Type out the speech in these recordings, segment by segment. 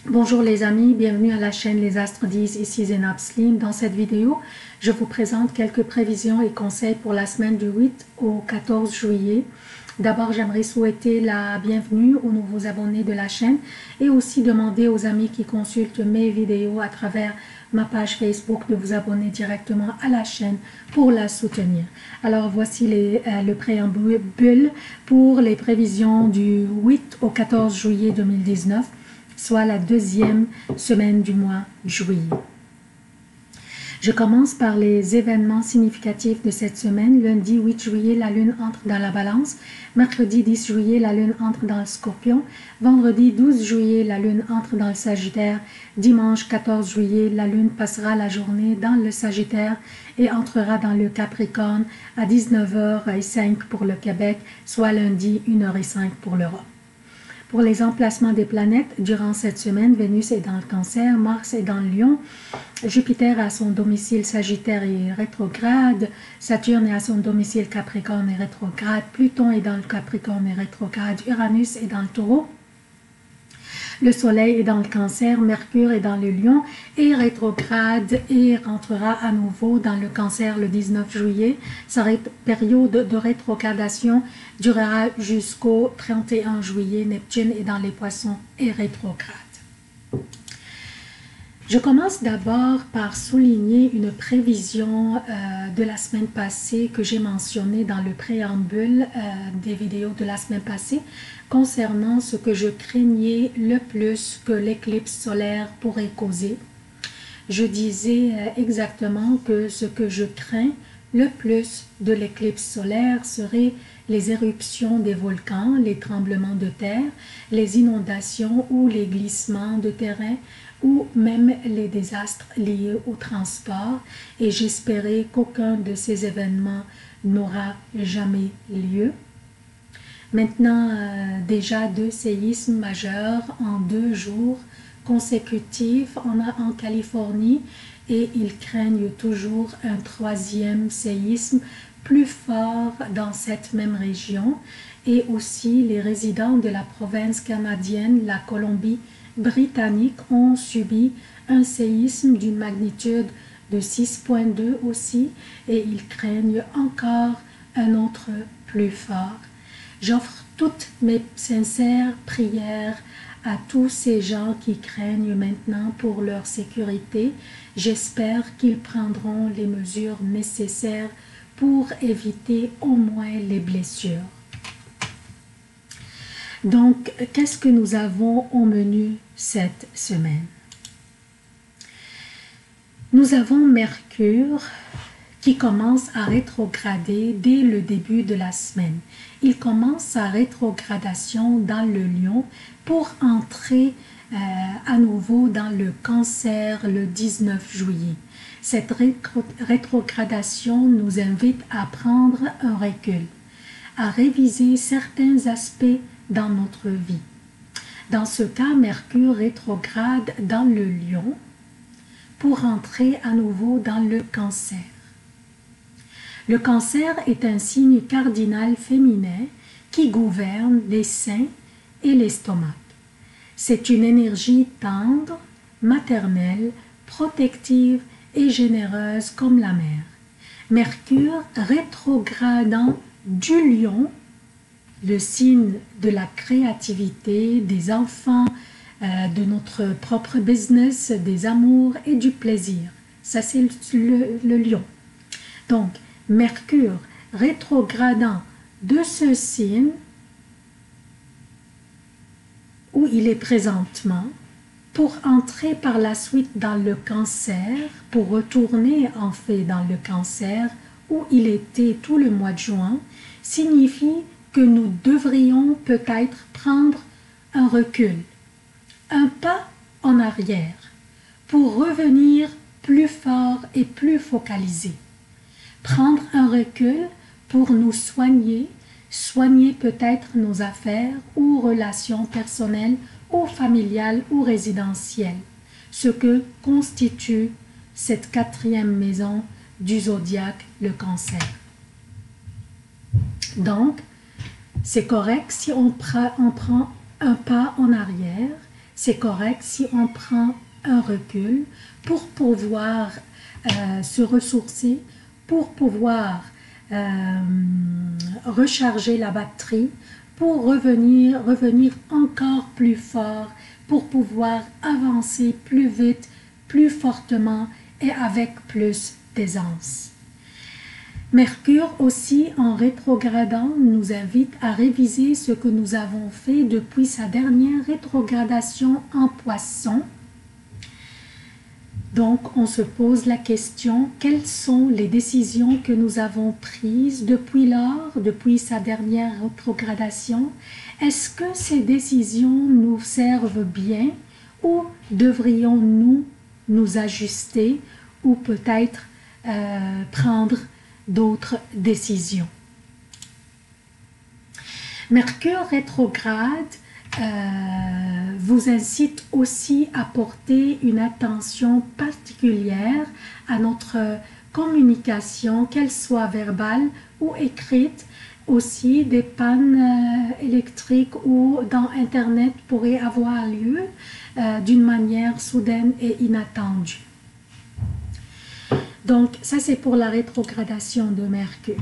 Bonjour les amis, bienvenue à la chaîne Les Astres 10, ici Zénab Slim. Dans cette vidéo, je vous présente quelques prévisions et conseils pour la semaine du 8 au 14 juillet. D'abord, j'aimerais souhaiter la bienvenue aux nouveaux abonnés de la chaîne et aussi demander aux amis qui consultent mes vidéos à travers ma page Facebook de vous abonner directement à la chaîne pour la soutenir. Alors voici le préambule pour les prévisions du 8 au 14 juillet 2019. Soit la deuxième semaine du mois de juillet. Je commence par les événements significatifs de cette semaine. Lundi 8 juillet, la lune entre dans la balance. Mercredi 10 juillet, la lune entre dans le scorpion. Vendredi 12 juillet, la lune entre dans le sagittaire. Dimanche 14 juillet, la lune passera la journée dans le sagittaire et entrera dans le capricorne à 19h05 pour le Québec, soit lundi 1h05 pour l'Europe. Pour les emplacements des planètes, durant cette semaine, Vénus est dans le Cancer, Mars est dans le Lion, Jupiter à son domicile Sagittaire et rétrograde, Saturne est à son domicile Capricorne et rétrograde, Pluton est dans le Capricorne et rétrograde, Uranus est dans le Taureau, le Soleil est dans le Cancer, Mercure est dans le Lion et rétrograde et rentrera à nouveau dans le Cancer le 19 juillet. Sa période de rétrogradation durera jusqu'au 31 juillet. Neptune est dans les Poissons et rétrograde. Je commence d'abord par souligner une prévision de la semaine passée que j'ai mentionnée dans le préambule des vidéos de la semaine passée concernant ce que je craignais le plus que l'éclipse solaire pourrait causer. Je disais exactement que ce que je crains le plus de l'éclipse solaire serait les éruptions des volcans, les tremblements de terre, les inondations ou les glissements de terrain ou même les désastres liés au transport, et j'espérais qu'aucun de ces événements n'aura jamais lieu. Maintenant, déjà 2 séismes majeurs en 2 jours consécutifs en Californie, et ils craignent toujours un 3e séisme plus fort dans cette même région, et aussi les résidents de la province canadienne, la Colombie-Britannique, ont subi un séisme d'une magnitude de 6,2 aussi, et ils craignent encore un autre plus fort. J'offre toutes mes sincères prières à tous ces gens qui craignent maintenant pour leur sécurité. J'espère qu'ils prendront les mesures nécessaires pour éviter au moins les blessures. Donc, qu'est-ce que nous avons au menu cette semaine? Nous avons Mercure qui commence à rétrograder dès le début de la semaine. Il commence sa rétrogradation dans le Lion pour entrer à nouveau dans le Cancer le 19 juillet. Cette rétrogradation nous invite à prendre un recul, à réviser certains aspects dans notre vie. Dans ce cas, Mercure rétrograde dans le Lion pour entrer à nouveau dans le Cancer. Le Cancer est un signe cardinal féminin qui gouverne les seins et l'estomac. C'est une énergie tendre, maternelle, protective et généreuse comme la mer. Mercure rétrogradant du Lion, le signe de la créativité, des enfants, de notre propre business, des amours et du plaisir. Ça, c'est le Lion. Donc, Mercure rétrogradant de ce signe où il est présentement pour entrer par la suite dans le Cancer, pour retourner en fait dans le Cancer où il était tout le mois de juin, signifie que nous devrions peut-être prendre un recul, un pas en arrière pour revenir plus fort et plus focalisé. Prendre un recul pour nous soigner peut-être nos affaires ou relations personnelles ou familiales ou résidentielles, ce que constitue cette 4e maison du zodiaque, le Cancer. Donc, c'est correct si on prend un pas en arrière, c'est correct si on prend un recul pour pouvoir se ressourcer, pour pouvoir recharger la batterie, pour revenir encore plus fort, pour pouvoir avancer plus vite, plus fortement et avec plus d'aisance. Mercure aussi, en rétrogradant, nous invite à réviser ce que nous avons fait depuis sa dernière rétrogradation en Poisson. Donc, on se pose la question, quelles sont les décisions que nous avons prises depuis lors, depuis sa dernière rétrogradation? Est-ce que ces décisions nous servent bien ou devrions-nous nous ajuster ou peut-être prendre d'autres décisions? Mercure rétrograde vous incite aussi à porter une attention particulière à notre communication, qu'elle soit verbale ou écrite. Aussi, des pannes électriques ou dans Internet pourraient avoir lieu d'une manière soudaine et inattendue. Donc, ça c'est pour la rétrogradation de Mercure.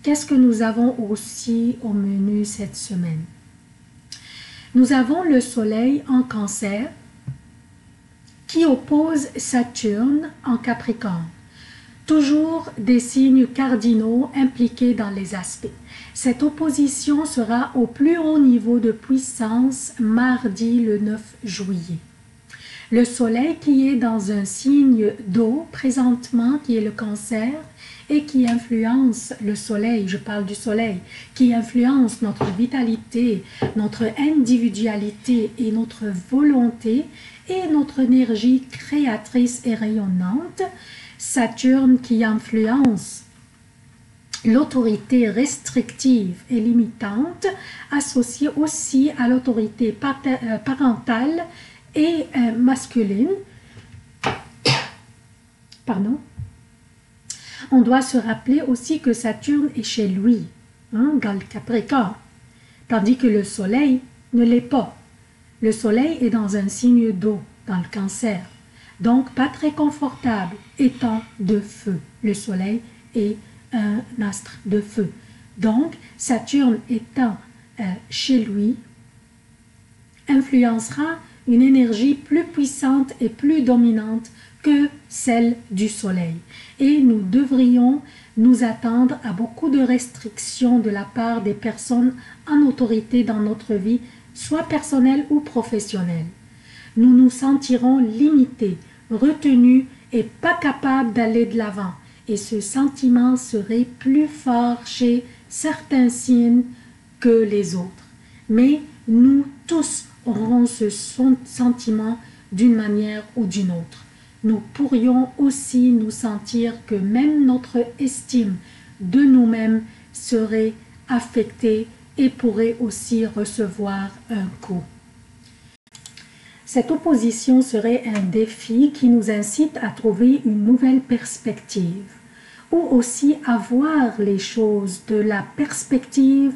Qu'est-ce que nous avons aussi au menu cette semaine? Nous avons le Soleil en Cancer qui oppose Saturne en Capricorne. Toujours des signes cardinaux impliqués dans les aspects. Cette opposition sera au plus haut niveau de puissance mardi le 9 juillet. Le Soleil qui est dans un signe d'eau présentement, qui est le Cancer, et qui influence le Soleil, je parle du Soleil, qui influence notre vitalité, notre individualité et notre volonté et notre énergie créatrice et rayonnante. Saturne qui influence l'autorité restrictive et limitante, associée aussi à l'autorité parentale et masculine. Pardon. On doit se rappeler aussi que Saturne est chez lui, dans le Capricorne, tandis que le Soleil ne l'est pas. Le Soleil est dans un signe d'eau, dans le Cancer, donc pas très confortable, étant de feu. Le Soleil est un astre de feu. Donc, Saturne étant chez lui, influencera une énergie plus puissante et plus dominante que celle du Soleil. Et nous devrions nous attendre à beaucoup de restrictions de la part des personnes en autorité dans notre vie, soit personnelle ou professionnelle. Nous nous sentirons limités, retenus et pas capables d'aller de l'avant. Et ce sentiment serait plus fort chez certains signes que les autres. Mais nous tous aurons ce sentiment d'une manière ou d'une autre. Nous pourrions aussi nous sentir que même notre estime de nous-mêmes serait affectée et pourrait aussi recevoir un coup. Cette opposition serait un défi qui nous incite à trouver une nouvelle perspective ou aussi à voir les choses de la perspective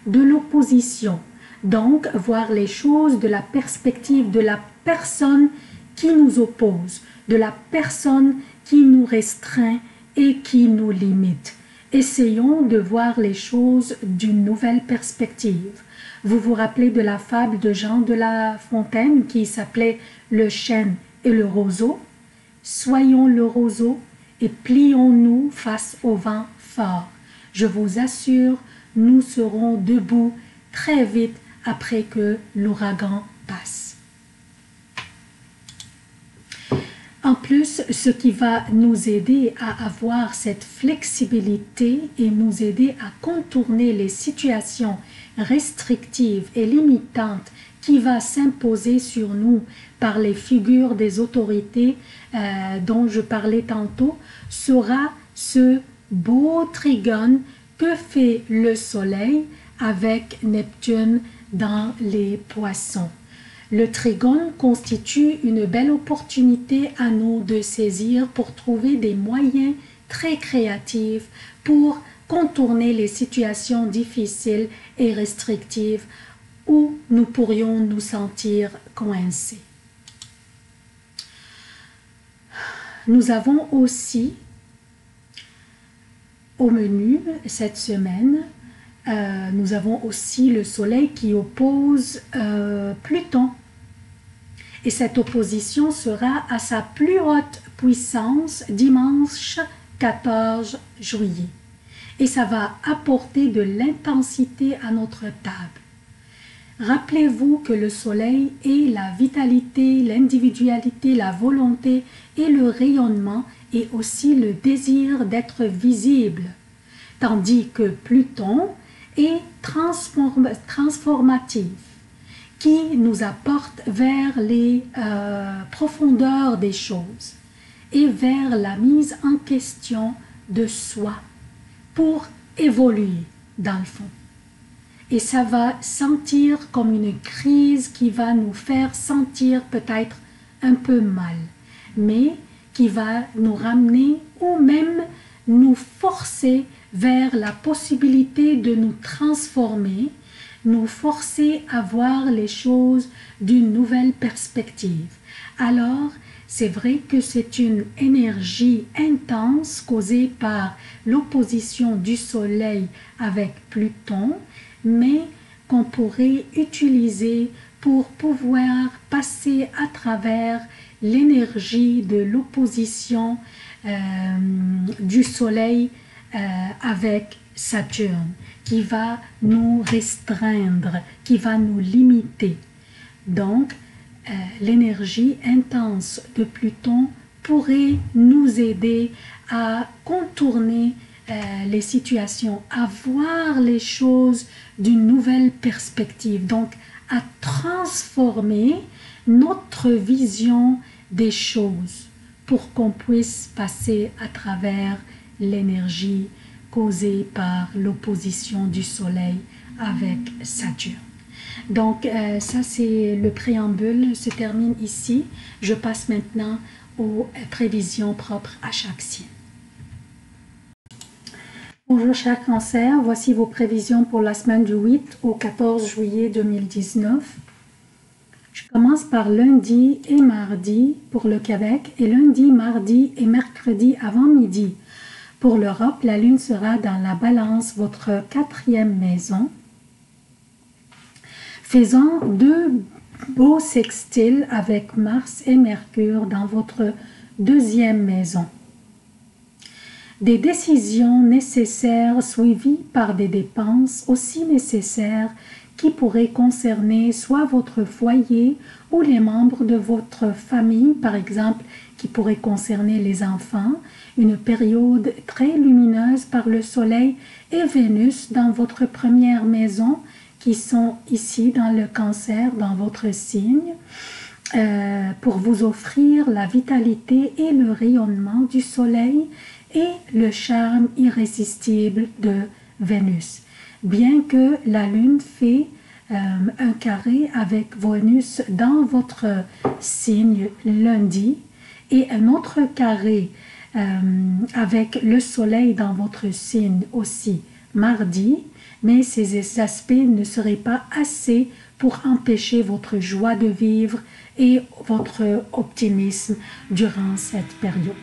de l'opposition. Donc, voir les choses de la perspective de la personne qui nous oppose, de la personne qui nous restreint et qui nous limite. Essayons de voir les choses d'une nouvelle perspective. Vous vous rappelez de la fable de Jean de La Fontaine qui s'appelait « Le chêne et le roseau ». Soyons le roseau et plions-nous face au vent fort. Je vous assure, nous serons debout très vite après que l'ouragan passe. En plus, ce qui va nous aider à avoir cette flexibilité et nous aider à contourner les situations restrictives et limitantes qui va s'imposer sur nous par les figures des autorités dont je parlais tantôt, sera ce beau trigone que fait le Soleil avec Neptune dans les Poissons. Le trigone constitue une belle opportunité à nous de saisir pour trouver des moyens très créatifs pour contourner les situations difficiles et restrictives où nous pourrions nous sentir coincés. Nous avons aussi au menu cette semaine, nous avons aussi le soleil qui oppose Pluton. Et cette opposition sera à sa plus haute puissance dimanche 14 juillet. Et ça va apporter de l'intensité à notre table. Rappelez-vous que le soleil est la vitalité, l'individualité, la volonté et le rayonnement et aussi le désir d'être visible. Tandis que Pluton est transformatif, qui nous apporte vers les profondeurs des choses et vers la mise en question de soi pour évoluer dans le fond. Et ça va sentir comme une crise qui va nous faire sentir peut-être un peu mal, mais qui va nous ramener ou même nous forcer vers la possibilité de nous transformer, nous forcer à voir les choses d'une nouvelle perspective. Alors, c'est vrai que c'est une énergie intense causée par l'opposition du Soleil avec Pluton, mais qu'on pourrait utiliser pour pouvoir passer à travers l'énergie de l'opposition du Soleil avec Saturne, qui va nous restreindre, qui va nous limiter. Donc, l'énergie intense de Pluton pourrait nous aider à contourner les situations, à voir les choses d'une nouvelle perspective, donc à transformer notre vision des choses pour qu'on puisse passer à travers l'énergie causée par l'opposition du Soleil avec Saturne. Donc ça c'est le préambule, se termine ici. Je passe maintenant aux prévisions propres à chaque signe. Bonjour chers cancers, voici vos prévisions pour la semaine du 8 au 14 juillet 2019. Je commence par lundi et mardi pour le Québec et lundi, mardi et mercredi avant midi. Pour l'Europe, la lune sera dans la balance, votre 4e maison. Faisant 2 beaux sextiles avec Mars et Mercure dans votre 2e maison. Des décisions nécessaires suivies par des dépenses aussi nécessaires qui pourraient concerner soit votre foyer ou les membres de votre famille, par exemple, qui pourraient concerner les enfants, une période très lumineuse par le Soleil et Vénus dans votre 1re maison, qui sont ici dans le Cancer, dans votre signe, pour vous offrir la vitalité et le rayonnement du Soleil et le charme irrésistible de Vénus. Bien que la Lune fait un carré avec Vénus dans votre signe lundi et un autre carré avec le Soleil dans votre signe aussi mardi, mais ces aspects ne seraient pas assez pour empêcher votre joie de vivre et votre optimisme durant cette période.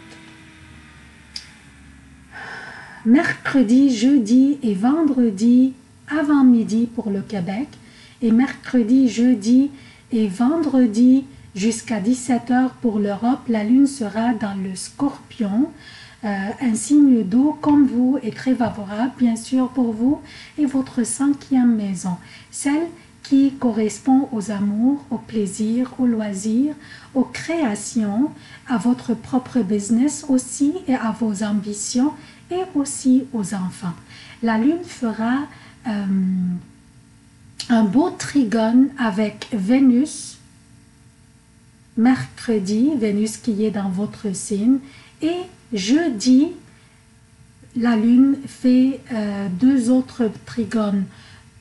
Mercredi, jeudi et vendredi avant midi pour le Québec et mercredi, jeudi et vendredi jusqu'à 17h pour l'Europe, la lune sera dans le Scorpion, un signe d'eau comme vous est très favorable bien sûr pour vous et votre 5e maison, celle qui correspond aux amours, aux plaisirs, aux loisirs, aux créations, à votre propre business aussi et à vos ambitions et aussi aux enfants. La lune fera un beau trigone avec Vénus, mercredi, Vénus qui est dans votre signe, et jeudi, la lune fait 2 autres trigones,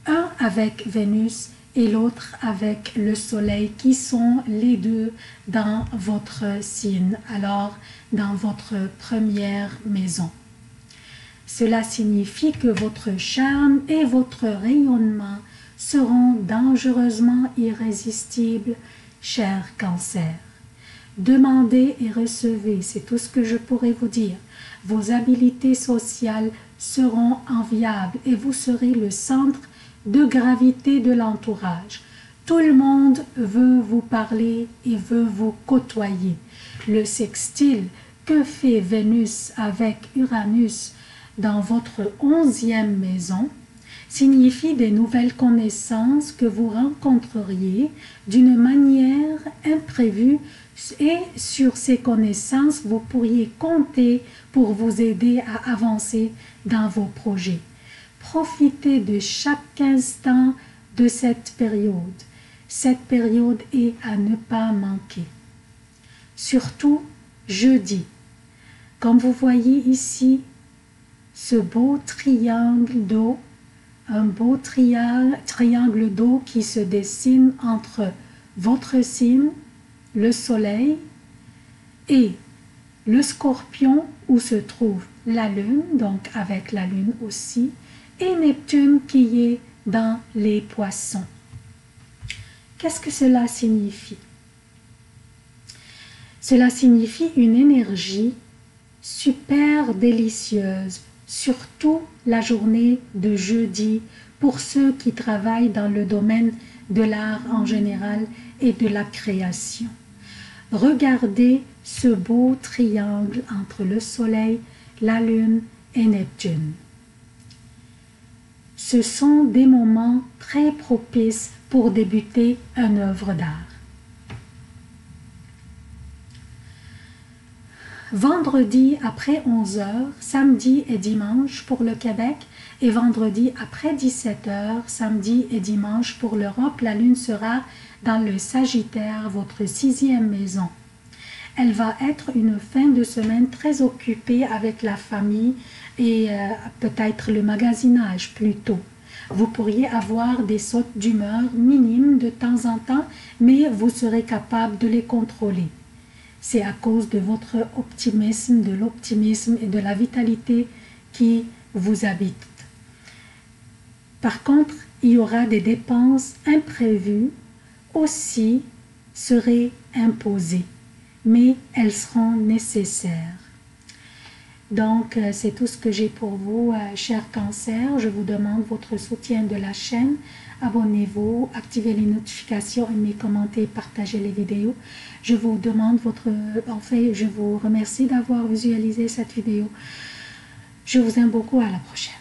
un avec Vénus et l'autre avec le Soleil, qui sont les 2 dans votre signe, alors dans votre 1re maison. Cela signifie que votre charme et votre rayonnement seront dangereusement irrésistibles, cher Cancer. Demandez et recevez, c'est tout ce que je pourrais vous dire. Vos habiletés sociales seront enviables et vous serez le centre de gravité de l'entourage. Tout le monde veut vous parler et veut vous côtoyer. Le sextile que fait Vénus avec Uranus dans votre 11e maison signifie des nouvelles connaissances que vous rencontreriez d'une manière imprévue et sur ces connaissances, vous pourriez compter pour vous aider à avancer dans vos projets. Profitez de chaque instant de cette période. Cette période est à ne pas manquer. Surtout jeudi. Comme vous voyez ici, ce beau triangle d'eau, un beau triangle d'eau qui se dessine entre votre signe, le soleil, et le scorpion où se trouve la lune, donc avec la lune aussi, et Neptune qui est dans les poissons. Qu'est-ce que cela signifie? Cela signifie une énergie super délicieuse, surtout la journée de jeudi pour ceux qui travaillent dans le domaine de l'art en général et de la création. Regardez ce beau triangle entre le soleil, la lune et Neptune. Ce sont des moments très propices pour débuter une œuvre d'art. Vendredi après 11 h, samedi et dimanche pour le Québec et vendredi après 17 h, samedi et dimanche pour l'Europe, la lune sera dans le Sagittaire, votre 6e maison. Elle va être une fin de semaine très occupée avec la famille et peut-être le magasinage plutôt. Vous pourriez avoir des sautes d'humeur minimes de temps en temps, mais vous serez capable de les contrôler. C'est à cause de votre optimisme, de l'optimisme et de la vitalité qui vous habite. Par contre, il y aura des dépenses imprévues aussi seraient imposées, mais elles seront nécessaires. Donc, c'est tout ce que j'ai pour vous, chers cancers. Je vous demande votre soutien de la chaîne. Abonnez-vous, activez les notifications, aimez, commentez, partagez les vidéos. Je vous demande je vous remercie d'avoir visualisé cette vidéo. Je vous aime beaucoup, à la prochaine.